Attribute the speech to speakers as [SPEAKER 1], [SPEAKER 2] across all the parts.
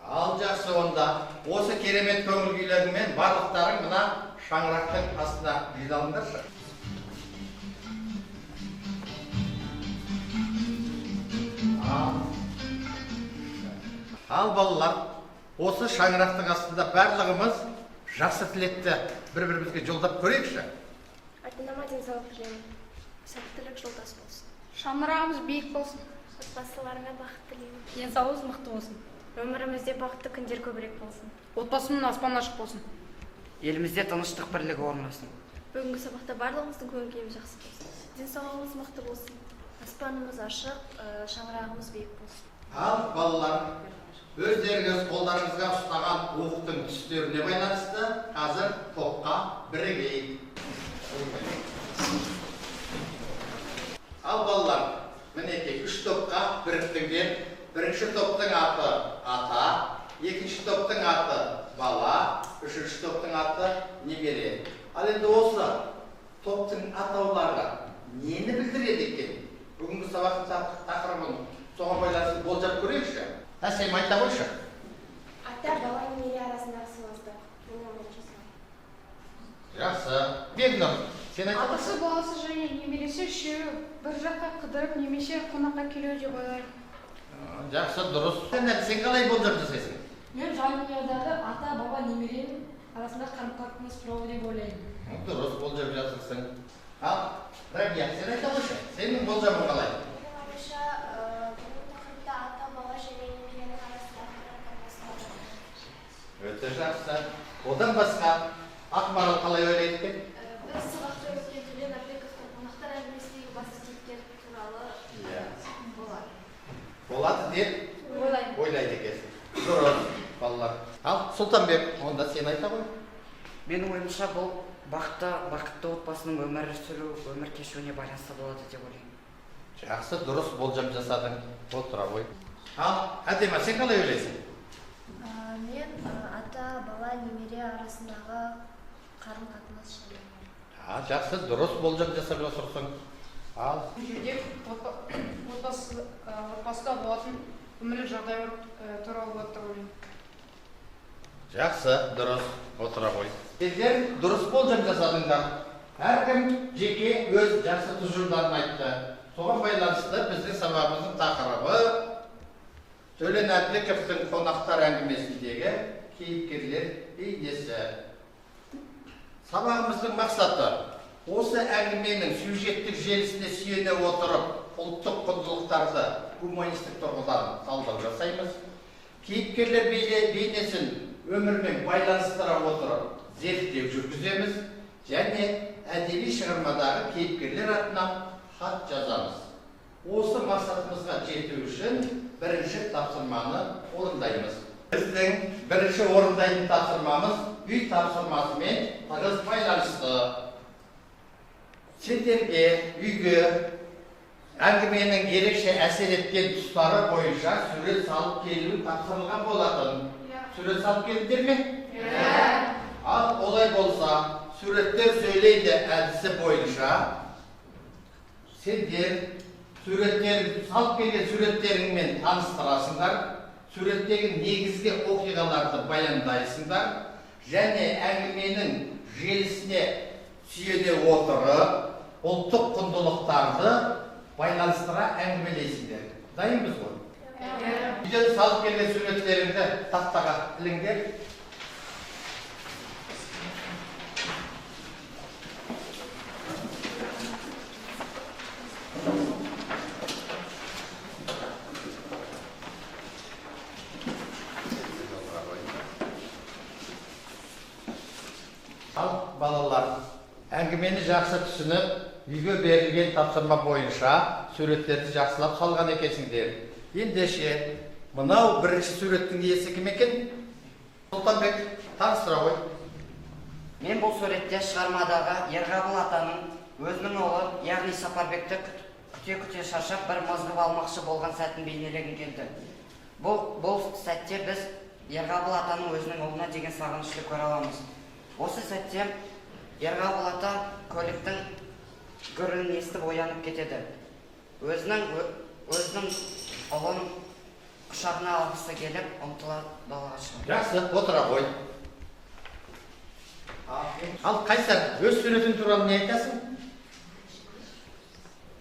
[SPEAKER 1] Ал жақсы онда. Осы керемет көңіл күйлеріңмен барлықтарың мына шаңырақтың астына жиналыңдаршы. Ал балалар, осы шаңырақтың астында барлығымыз жақсы тілекті бір-бірімізге жолдап көрейікші.
[SPEAKER 2] Ата-анама денсаулық тілеймін. Сәттілік жолдас болсын.
[SPEAKER 3] Шаңырағымыз биік болсын.
[SPEAKER 2] Отбасыларыңа бақыт тілеймін.
[SPEAKER 3] Денсаулығымыз мықты болсын.
[SPEAKER 2] Өмірімізде бақытты күндер көбірек болсын.
[SPEAKER 3] Отбасымның аспаны ашық болсын.
[SPEAKER 4] Елімізде тыныштық бірлігі орнасын.
[SPEAKER 2] Бүгінгі сабақта барлығымыздың көңіл-күйіміз жақсы болсын. Денсаулығымыз мықты болсын. Аспанымыз ашық, шаңырағымыз биік болсын.
[SPEAKER 1] Ал балалар, өздеріңіз қолдарыңызға ұстаған оқтың түстеріне байланысты қазір топқа бірігейік. Ал балалар, мінекей үш топқа біріктіңдер. Бірінші топтың аты ата, екінші топтың аты бала, үшінші топтың аты немере. Ал енді осы топтың атаулары нені білдіреді екен? Бүгінгі сабақтың тақырыбын соған байланысты болжап көрейікші. Әсем айта қойшы.
[SPEAKER 2] Ата, бала, немере арасындағы сыйластық.
[SPEAKER 1] Жақсы. Бегнұр, сен айта қойшы.
[SPEAKER 3] Атасы, баласы және немересі үшеуі бір жаққа қыдырып немесе қонаққа келуі деп ойлаймын.
[SPEAKER 1] Жақсы, дұрыс. Сен қалай болжап жасайсың?
[SPEAKER 5] Мен жанұядағы ата, баба, немере арасында қарым-қатынас туралы деп ойлаймын.
[SPEAKER 1] Дұрыс болжап жасайсың. Ал, Рабия, сен айта қойшы. Сенің болжамың қалай?
[SPEAKER 2] Менің ойымша, бұл тақырыпта ата, бала және немеренің арасындағы қарым-қатынас.
[SPEAKER 1] Өте жақсы. Одан басқа Ақмарал қалай ойлайды екен?
[SPEAKER 2] Біз сабақта өткен Төлен Әбдіковтың қонақтар әңгімесіндегі басты кейіпкер туралы болады.
[SPEAKER 1] Болады деп ойлайды екенсің. Дұрыс, балалар. Ал, Сұлтанбек, онда сен айта қой.
[SPEAKER 4] Менің ойымша бұл бақытты отбасының өмір сүру, өмір кешуіне байланысты болады деп ойлаймын.
[SPEAKER 1] Жақсы, дұрыс болжам жасадың. Отыра ғой. Ал, Әдема, сен қалай ойлайсың?
[SPEAKER 2] Мен ата, бала, немере арасындағы қарым-қатынас жайлы.
[SPEAKER 1] Жақсы, дұрыс болжам жасап отырсың. Ал,
[SPEAKER 3] Бұл жерде отбасыда болатын өмірлік жағдайлар туралы болады деп ойлаймын.
[SPEAKER 1] жақсы, дұрыс. Отыра ғой. Сендер дұрыс болжам жасадыңдар. Әркім жеке өз жақсы тұжырымдарын айтты. Соған байланысты біздің сабағымыздың тақырыбы Төлен Әбдіковтың қонақтар әңгімесіндегі кейіпкерлер бейнесі. Сабағымыздың мақсаты осы әңгіменің сюжеттік желісіне сүйене отырып ұлттық құндылықтарды гуманистік тұрғыдан талдау жасаймыз. Кейіпкерлер бейнесін өмірмен байланыстыра отырып зерттеу жүргіземіз және әдеби шығармадағы кейіпкерлер атынан хат жазамыз. Осы мақсатымызға жету үшін бірінші тапсырманы орындаймыз. Біздің бірінші орындайтын тапсырмамыз үй тапсырмасымен тығыз байланысты. Сендерге үйге әңгіменің ерекше әсер еткен тұстары бойынша сурет салып келу тапсырылған болатын. Сурет салып келдіңдер ме? Ал олай болса, суреттер сөйлейді әдісі бойынша сендер салып келген суреттеріңмен таныстырасыңдар, суреттегі негізгі оқиғаларды баяндайсыңдар және әңгіменің желісіне сүйене отырып ұлттық құндылықтарды байланыстыра әңгімелейсіңдер. Дайынбыз ғой? Үйден салып келген суреттеріңді тақтаға іліңдер. Ал балалар, әңгімені жақсы түсініп, үйге берілген тапсырма бойынша суреттерді жақсылап салған екенсіңдер. Ендеше, мынау бірінші суреттің иесі кім екен? Сұлтанбек, таныстыра ғой.
[SPEAKER 4] Мен бұл суретте шығармадағы Ерғабыл атаның өзінің ұлы, яғни Сапарбекті күте-күте шаршап бір мызғып алмақшы болған сәтін бейнелеген келді. Бұл сәтте біз Ерғабыл атаның өзінің ұлына деген сағынышты көре аламыз. Осы сәтте Ерғабыл ата көліктің гүрілін естіп оянып кетеді. Өзінің ұлын құшағына алғысы келіп ұмтыла далаға шығады.
[SPEAKER 1] Жақсы, отыра қой. Ал Қайсар, өз суретің туралы не айтасың?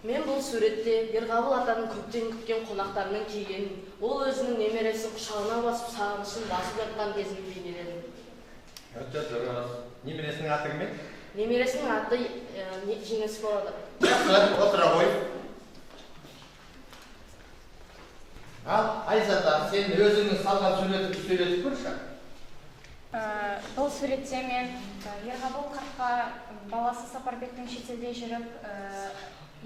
[SPEAKER 6] Мен бұл суретте Ерғабыл атаның көптен күткен қонақтарының келгенін, ол өзінің немересін құшағына басып сағынышын басып жатқан кезін бейнеледім.
[SPEAKER 1] Өте дұрыс. Немересінің аты кім еді?
[SPEAKER 6] Немересінің аты Жеңіс болады.
[SPEAKER 1] Жақсы, отыра қой. Ал Айзада, сен өзіңнің салған суретіңді сөйлетіп көрші.
[SPEAKER 3] Бұл суретте мен Ерғабыл қартқа баласы Сапарбектің шетелде жүріп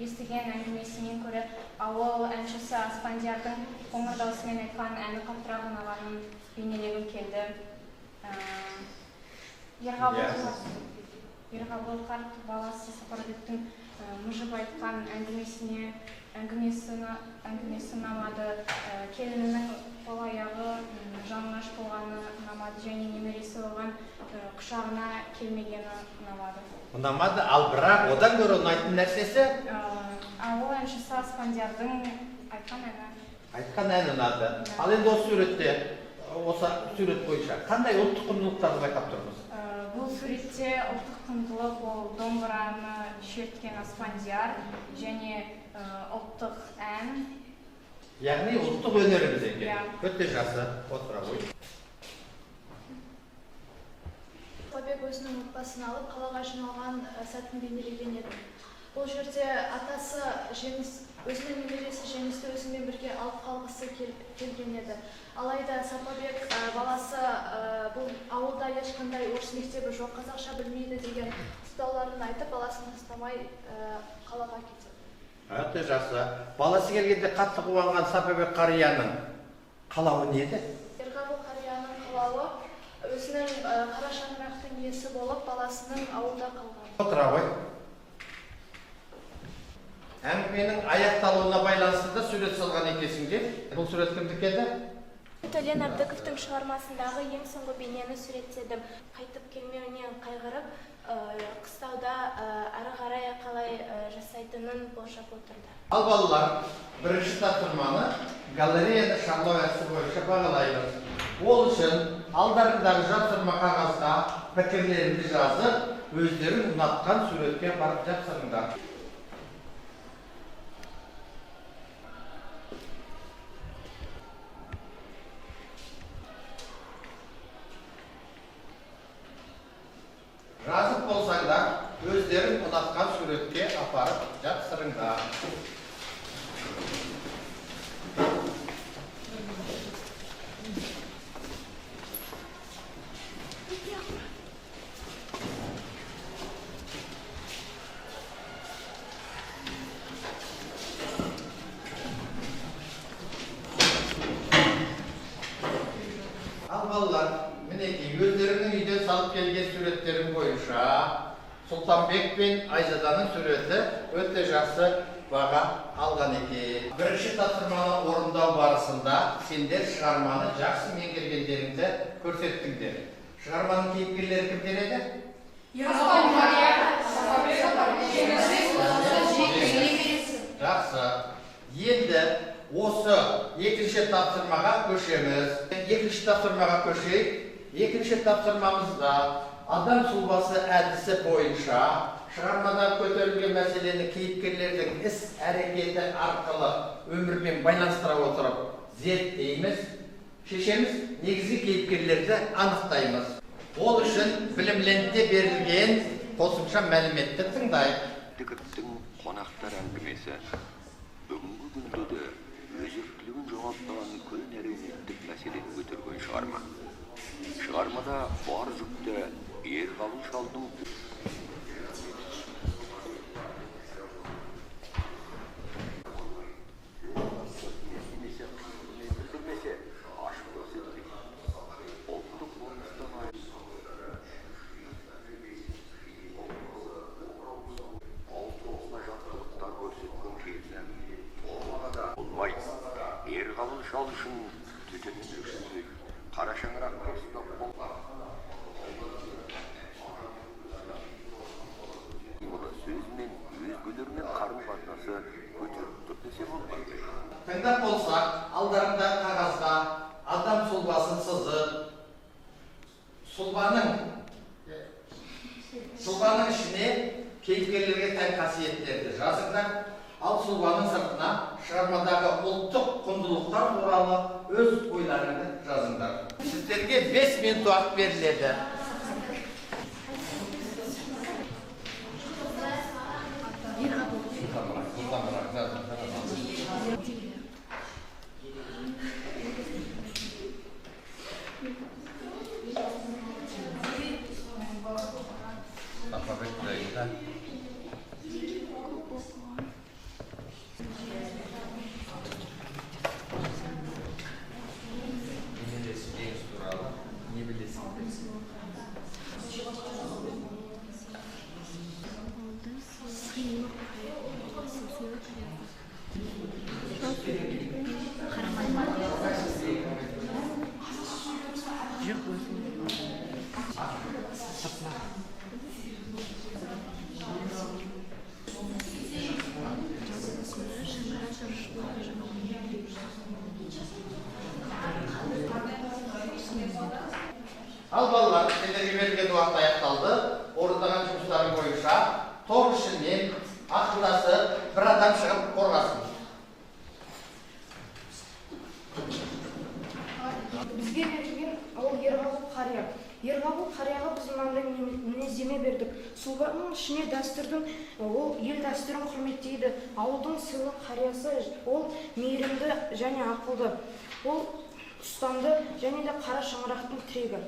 [SPEAKER 3] естіген әңгімесінен көріп, ауыл әншісі Аспандиярдың қоңыр даусымен айтқан әні қаттырақ ұнағанын бейнелегім келді. Ерғабыл қарт баласы Сапарбектің мұжып айтқан әңгімесі ұнамады, келінінің қол аяғы жалаңаш болғаны ұнамады және немересі оған құшағына келмегені ұнамады.
[SPEAKER 1] Ұнамады, ал бірақ одан көрі ұнайтын нәрсесі?
[SPEAKER 3] Ауыл әншісі Аспандиярдың айтқан әні.
[SPEAKER 1] Айтқан ән ұнады. Ал енді осы сурет бойынша қандай ұлттық құндылықтарды байқап тұрмыз?
[SPEAKER 3] Бұл суретте ұлттық құндылық ол домбыраны шерткен Аспандияр және ұлттық ән.
[SPEAKER 1] Яғни ұлттық өнеріміз екен. Өте жақсы, отыра қой.
[SPEAKER 2] Сапарбек өзінің отбасын алып қалаға жиналған сәтін бейнелеген еді. Бұл жерде атасы өзінің немересі Жеңісті өзімен бірге алып қалғысы келген еді. Алайда Сапарбек баласы бұл ауылда ешқандай орыс мектебі жоқ, қазақша білмейді деген ұстауларын айтып, баласын тастамай қалаға кетеді.
[SPEAKER 1] Өте жақсы. Баласы келгенде қатты қуанған Сапарбек қарияның қалауы не еді?
[SPEAKER 2] Ерғабыл қарияның қалауы өзінің қара шаңырақтың иесі болып, баласының ауылда қалған.
[SPEAKER 1] Отыра қой. Әңгіменің аяқталуына байланысты да сурет салған екенсіңдер. Бұл сурет кімдікі еді?
[SPEAKER 2] Төлен Әбдіковтің шығармасындағы ең соңғы бейнені суреттедім. Қайтып келмеуінен қайғырып, қыстауда ары қарай қалай жасайтынын болжап отырды.
[SPEAKER 1] Ал балалар, бірінші тапсырманы галереяны шарлау әдісі бойынша бағалаймыз. Ол үшін алдарындағы жапсырма қағазға пікірлеріңді жазып, өздерің ұнатқан суретке барып жапсырыңдар. Жазып болсаңдар, өздерің ұнатқан суретке апарып жапсырыңдар. Ал балалар, мінекей, өздерінің үйден салып келген суреттерін бойынша Сұлтанбек пен Айзаданың суреті өте жақсы баға алған екен. Бірінші тапсырманы орындау барысында сендер шығарманы жақсы меңгергендеріңді көрсеттіңдер. Шығарманың кейіпкерлері кімдер еді? Жақсы. Енді осы екінші тапсырмаға көшеміз. Екінші тапсырмаға көшейік. Екінші тапсырмамызда адам сұлбасы әдісі бойынша шығармада көтерілген мәселені кейіпкерлердің іс әрекеті арқылы өмірмен байланыстыра отырып зерттейміз, шешеміз, негізгі кейіпкерлерді анықтаймыз. Ол үшін білімленте берілген қосымша мәліметті тыңдайық.
[SPEAKER 7] Әбдіковтің қонақтар әңгімесі бүгінгі күнде де өзектілігін жоғалтпаған үлкен әлеуметтік мәселені көтерген шығарма. Шығармада бар жүкті Ерғабыл шалдың Ерғабыл шал үшін төтенсіздік, қара шаңырақ ұстап болған. Сөзімен өзгелермен қарым-қатынасы көтеріп тұр десе болмайды.
[SPEAKER 1] Тыңдап болсақ, алдарында қағазда сұлбаның ішіне кейіпкерлерге тән қасиеттерді жазыңдар, ал сұлбаның сыртына шығармадағы ұлттық құндылықтар туралы өз ойларыңды жазыңдар. Сіздерге 5 минут уақыт беріледі. Ал балалар, сендерге берілген уақыт аяқталды. Орындаған жұмыстарың бойынша топ ішінен ақылдасып бір адам шығып қорғасын.
[SPEAKER 8] Бізге берілген ол Ерғабыл қария. Ерғабыл қарияға біз мынандай мінездеме бердік. Сұлбаның ішіне дәстүрдің, ол ел дәстүрін құрметтейді. Ауылдың сыйлы қариясы, ол мейірімді және ақылды. Ол ұстамды және де қара шаңырақтың тірегі.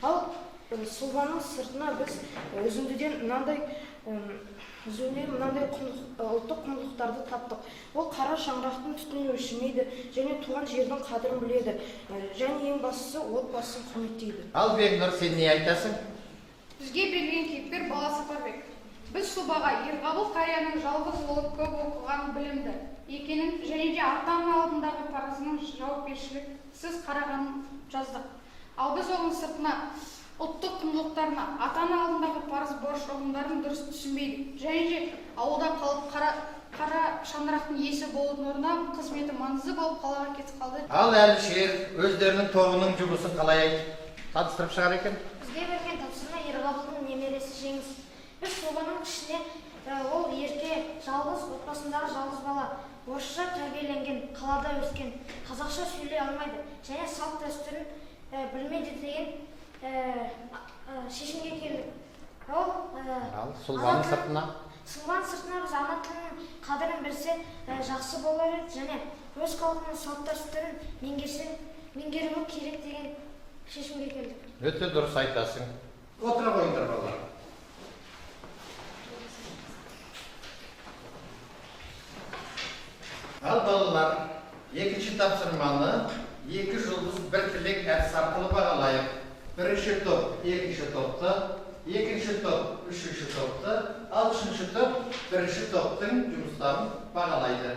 [SPEAKER 8] Ал сұлбаның сыртына біз үзіндіден мынандай ұлттық құндылықтарды таптық. Ол қара шаңырақтың түтінін өшірмейді және туған жердің қадірін біледі. Және ең бастысы отбасын құрметтейді.
[SPEAKER 1] Ал Бекнұр, сен не айтасың?
[SPEAKER 9] Бізге берілген кейіпкер Бала Сапарбек. Біз сұлбаға Ерғабыл қарияның жалғыз болып көп оқыған білімді екенін және де ата-ана алдындағы парызының жауапкершіліксіз қарағанын жаздық. Ал біз оның сыртына ұлттық құндылықтарына ата-ана алдындағы парыз борыш ұғымдарын дұрыс түсінбейді. Және де ауылда қалып қара шаңырақтың иесі болудың орнына қызметі маңызды болып қалаға кетіп қалды.
[SPEAKER 1] Ал Әлішер өздерінің тобының жұмысын қалай таныстырып шығар екен?
[SPEAKER 10] Бізге берген тапсырма Ерғабылдың немересі Жеңіс. Біз сұлбаның ішіне ол ерке, жалғыз, отбасындағы жалғыз бала, орысша тәрбиеленген, қалада өскен, қазақша сөйлей алмайды және салт дәстүрін білмейді деген шешімге келдік.
[SPEAKER 1] Ал сұлбаның сыртына?
[SPEAKER 10] Сұлбаның сыртына біз ана тілінің қадірін білсе жақсы болар еді және өз халқының салт дәстүрін меңгеруі керек деген шешімге келдік.
[SPEAKER 1] Өте дұрыс айтасың. Отыра қойыңдар балалар. Ал балалар, екінші тапсырманы 2 жұлдыз 1 тілек әдіс арқылы бағалайық. Бірінші топ екінші топты, екінші топ үшінші топты, ал үшінші топ бірінші топтың жұмыстарын бағалайды.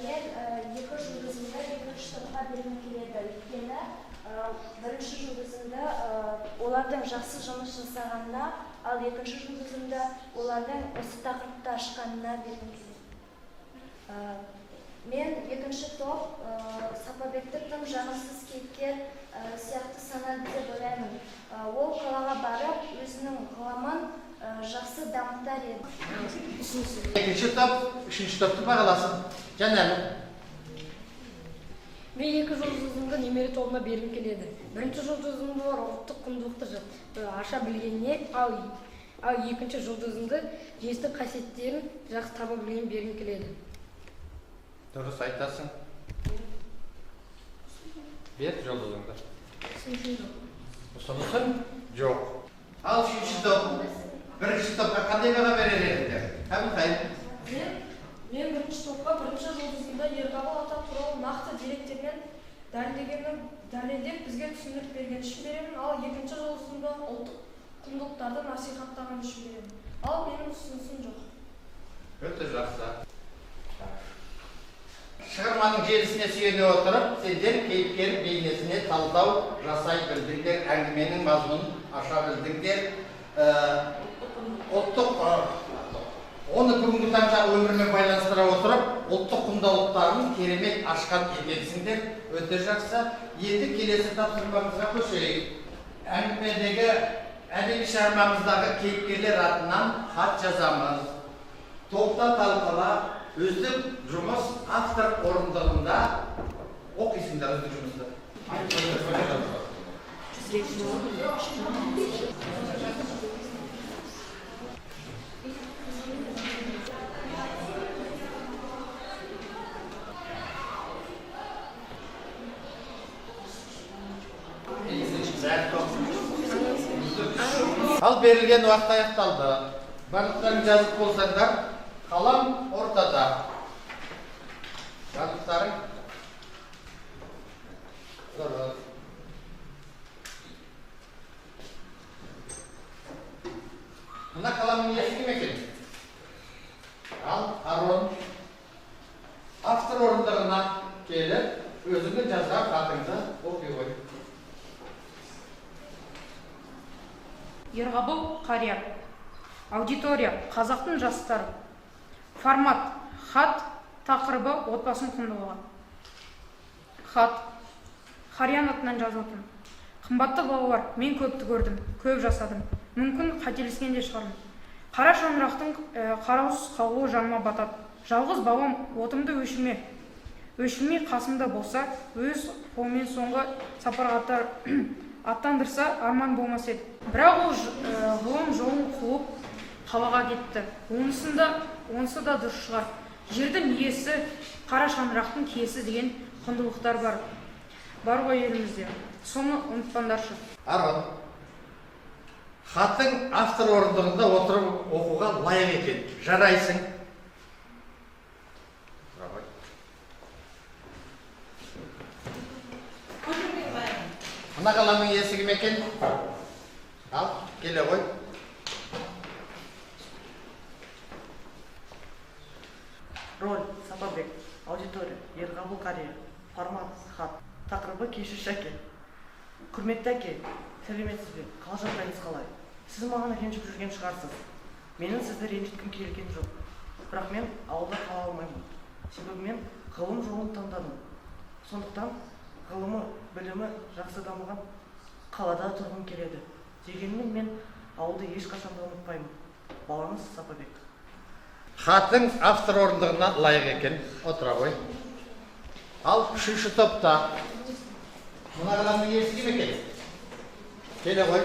[SPEAKER 2] Мен 2 жұлдызымды екінші топқа бергім келеді. Өйткені бірінші жұлдызымды олардың жақсы жұмыс жасағанына, ал екінші жұлдызымды олардың осы тақырыпты ашқанына бергім келеді. Мен екінші топ Сапарбекті тым жағымсыз кейіпкер сияқты санады деп ойлаймын. Ол қалаға барып, өзінің ғылымын жақсы дамытар еді.
[SPEAKER 1] Екінші топ, үшінші топты бағаласын. Жанәлі.
[SPEAKER 5] Мен 2 жұлдызымды немере тобына бергім келеді. Бірінші жұлдызымды бар ұлттық құндылықты аша білгеніне, ал екінші жұлдызымды жесті қасиеттерін жақсы таба білген бергім келеді.
[SPEAKER 1] Дұрыс айтасың. Бер жұлдызыңды. Ұсынысың? Жоқ. Ал үшінші топ. Бірінші топқа қандай баға берер едіңдер? Әбілқайыр.
[SPEAKER 8] Мен бірінші топқа бірінші жұлдызында Ерғабыл ата туралы нақты деректермен дәлелдеп бізге түсіндіріп берген үшін беремін, ал екінші жұлдызында ұлттық құндылықтарды насихаттаған үшін беремін. Ал менің ұсынысым жоқ.
[SPEAKER 1] Өте жақсы. Шығарманың желісіне сүйене отырып, сендер кейіпкер бейнесіне талдау жасай білдіңдер, әңгіменің мазмұнын аша білдіңдер. Оны бүгінгі таңда өмірмен байланыстыра отырып, ұлттық құндылықтарын керемет ашқан екенсіңдер. Өте жақсы. Енді келесі тапсырмамызға көшейік. әңгімедегі әдеби шығармамыздағы кейіпкерлер атынан хат жазамыз. Топта талқылап, үздік жұмыс автор орындығында оқисыңдар үздік жұмысты. Ал берілген уақыт аяқталды. Барлықтарың жазып болсаңдар, қалам ортада. Барлықтарың дұрыс. Мына қаламның иесі кім екен? Ал Арон автор орындығына келіп, өзіңнің жазған хатыңды оқи қой.
[SPEAKER 11] Ерғабыл қария. Аудитория қазақтың жастары. Формат хат, тақырыбы отбасын құндылығы. Хат қарияның атынан жазылатын. Қымбатты балалар, мен көпті көрдім, көп жасадым. Мүмкін қателескен де шығармын. Қара шаңырақтың қараусыз қалуы жаныма батады. Жалғыз балам отымды өшірмей қасымда болса, өз қолмен соңғы сапарға аттандырса арман болмас еді. Бірақ ол ғылым жолын қуып қалаға кетті. Онысы да дұрыс шығар. Жердің иесі, қара шаңырақтың киесі деген құндылықтар бар ғой елімізде. Соны ұмытпаңдаршы.
[SPEAKER 1] Арон, хатың автор орындығында отырып оқуға лайық екен. Жарайсың. Мына қаламның иесі кім екен? Ал, келе ғой.
[SPEAKER 6] Роль Сапарбек. Аудитория Ерғабыл қария. Формат хат. Тақырыбы кешір шәке. Құрметті әке, сәлеметсіз бе? Қал жағдайыңыз қалай? Сіз маған ренжіп жүрген шығарсыз. Менің сізді ренжіткім келген жоқ. Бірақ мен ауылда қала алмаймын. Себебі мен ғылым жолын таңдадым. Сондықтан ғылымы, білімі жақсы дамыған қалада тұрғым келеді. Дегенмен мен ауылды ешқашан да ұмытпаймын. Балаңыз Сапарбек.
[SPEAKER 1] Хатың автор орындығына лайық екен. Отыра ғой. Ал үшінші топта. Мына қаламның иесі кім екен? Келе ғой.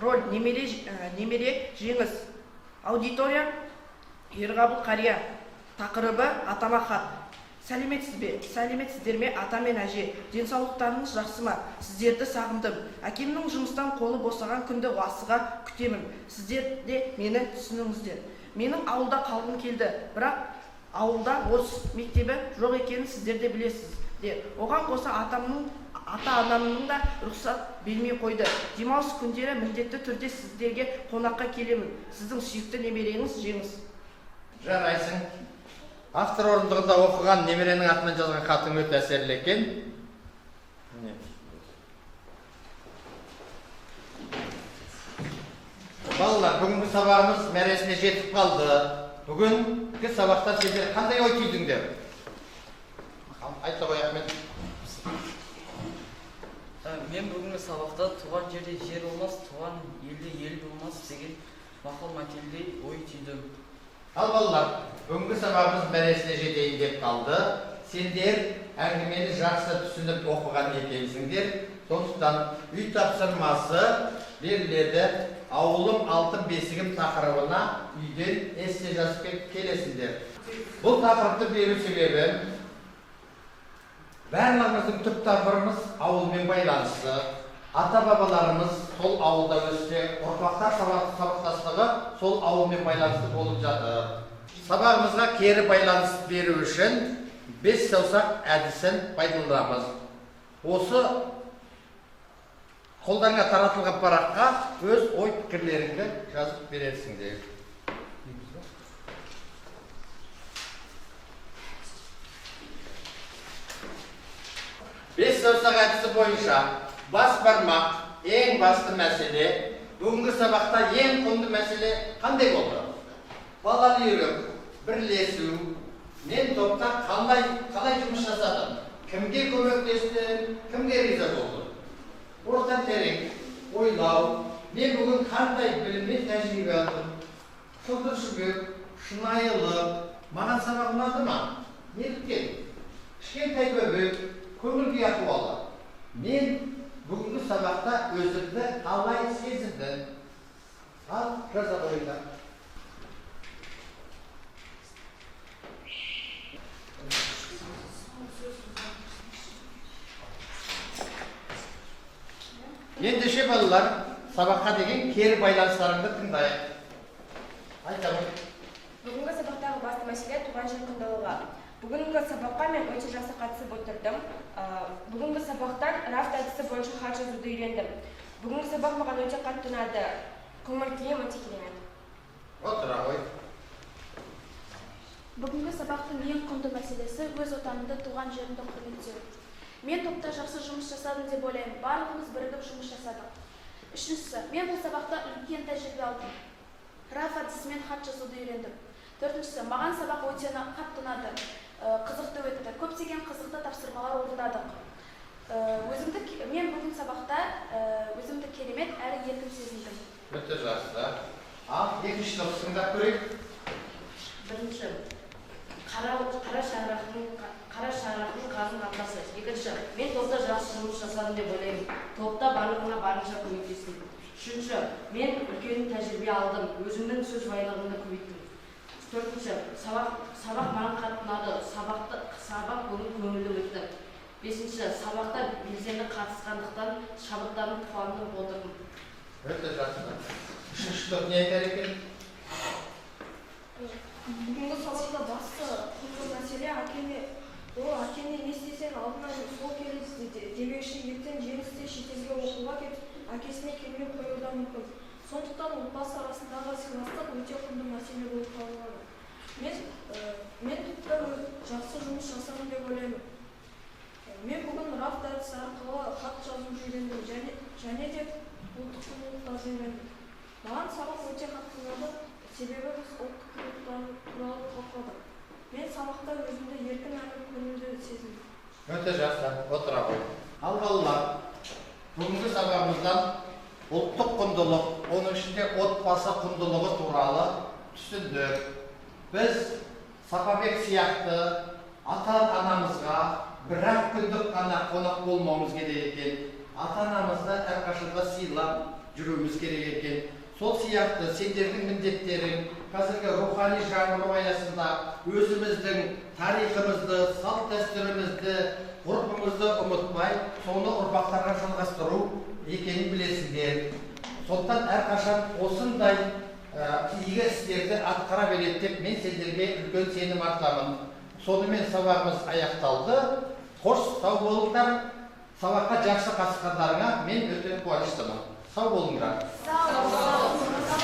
[SPEAKER 6] Роль немере жеңіс. Аудитория Ерғабыл қария. Тақырыбы атама хат. Сәлеметсіз бе? Сәлеметсіздер ме ата мен әже? Денсаулықтарыңыз жақсы ма? Сіздерді сағындым. Әкемнің жұмыстан қолы босаған күнді асыға күтемін. Сіздер де мені түсініңіздер. Менің ауылда қалғым келді, бірақ ауылда орыс мектебі жоқ екенін сіздер де білесіздер. Оған қоса ата-анамның да рұқсат бермей қойды. Демалыс күндері міндетті түрде сіздерге қонаққа келемін. Сіздің сүйікті немереңіз жеңіс.
[SPEAKER 1] Жарайсың. Автор орындығында оқыған немеренің атынан жазған хатың өте әсерлі екен. Балалар, бүгінгі сабағымыз мәресіне жетіп қалды. Бүгінгі сабақта сендер қандай ой түйдіңдер? Айта ғой, Ахмет.
[SPEAKER 12] Мен бүгінгі сабақта туған жерде жер болмас, туған елде ел болмас деген мақал мәтелдей ой түйдім.
[SPEAKER 1] Ал балалар, бүгінгі сабағымыз мәресіне жетейін деп қалды. Сендер әңгімені жақсы түсініп оқыған екенсіңдер. Сондықтан үй тапсырмасы беріледі. Ауылым алтын бесігім тақырыбына үйден эссе жазып келесіңдер. Бұл тақырыпты беру себебі барлығымыздың түп тамырымыз ауылмен байланысты. Ата-бабаларымыз сол ауылда өссе, ұрпақтар сабақтастығы сол ауылмен байланысты болып жатыр. Сабағымызға кері байланыс беру үшін 5 саусақ әдісін пайдаланамыз. Осы қолдарыңа таратылған параққа өз ой пікірлеріңді жазып бересіңдер. 5 саусақ әдісі бойынша бас бармақ ең басты мәселе. Бүгінгі сабақта ең құнды мәселе қандай болды? Балалы үйрек, бірлесу, мен топта қалай жұмыс жасадым, кімге көмектестім, кімге риза болдым. Ортан терең, ойлау, мен бүгін қандай білім мен тәжірибе алдым. Шүбек, шынайылық, маған сабақ ұнады ма? Неліктен? Кішкентай бөбек, көңіл-күй ахуалы. Мен бүгінгі сабақта өзімді қалай сезіндім? Ал, жаза қойыңдар. Ендеше балалар, сабаққа деген кері байланыстарыңды тыңдайық. Айтамын.
[SPEAKER 13] Бүгінгі сабақтағы басты мәселе туған жер құндылығы. Бүгінгі сабаққа мен өте жақсы қатысып отырдым. Бүгінгі сабақтан рафт әдісі бойынша хат жазуды үйрендім. Бүгінгі сабақ маған өте қатты ұнады. Көңіл-күйім өте керемет.
[SPEAKER 1] Отыра ғой.
[SPEAKER 2] Бүгінгі сабақтың ең құнды мәселесі өз отаныңды, туған жеріңді құрметтеу. Мен топта жақсы жұмыс жасадым деп ойлаймын. Барлығымыз бірігіп жұмыс жасадық. Үшіншісі, мен бұл сабақта үлкен тәжірибе алдым. Раф әдісімен хат жазуды үйрендім. Төртіншісі, маған сабақ өте қатты ұнады. Қызықты өтті. Көптеген қызықты тапсырмалар орындадық. Мен бүгін сабақта өзімді керемет әрі еркін сезіндім.
[SPEAKER 1] Өте жақсы. Ал, екінші топ тыңдап көрейік.
[SPEAKER 5] Бірінші, қара шаңырақтың қазын қамтасы. Екінші, мен топта жақсы жұмыс жасадым деп ойлаймын. Топта барлығына барынша көмектестім. Үшінші, мен үлкен тәжірибе алдым. Өзімнің сөз байлығымды көбейттім. Төртінші, сабақ маған қатты ұнады. Сабақ бүгін көңілді өтті. Бесінші, сабақта белсенді қатысқандықтан шабыттанып қуанып отырдым.
[SPEAKER 1] Өте жақсы. Үшінші топ не айтар екен?
[SPEAKER 2] Бүгінгі сабақта басты құнды мәселе әкене не істесең алдынан сол келеді демекші ертең жеңісте шетелге оқуға кетіп әкесіне келмей қоюы да мүмкін. Сондықтан отбасы арасындағы сыйластық өте құнды мәселе болып табылады. Мен топта жақсы жұмыс жасадым деп ойлаймын. Мен бүгін рафт әдісі арқылы хат жазуды үйрендім және де ұлттық құндылықтарды үйрендім. Маған сабақ өте қатты ұнады, себебі біз ұлттық құндылықтар туралы талқыладық. Мен сабақта өзімді еркін әрі көңілді сезіндім.
[SPEAKER 1] Өте жақсы, отыра ғой. Ал балалар, бүгінгі сабағымыздан ұлттық құндылық, оның ішінде отбасы құндылығы туралы түсіндік. Біз Сапабек сияқты ата-анамызға бір-ақ күндік қана қонақ болмауымыз керек екен. Ата-анамызды әрқашанда сыйлап жүруіміз керек екен. Сол сияқты сендердің міндеттерің қазіргі рухани жаңғыру аясында өзіміздің тарихымызды, салт дәстүрімізді, ғұрпымызды ұмытпай, соны ұрпақтарға жалғастыру екенін білесіңдер. Сондықтан әрқашан осындай игі істерді атқара береді деп мен сендерге үлкен сенім артамын. Сонымен сабағымыз аяқталды. Қош, сау болыңдар. Сабаққа жақсы қатысқандарыңа мен өте қуаныштымын. Сау болыңдар.
[SPEAKER 2] Сау болыңдар.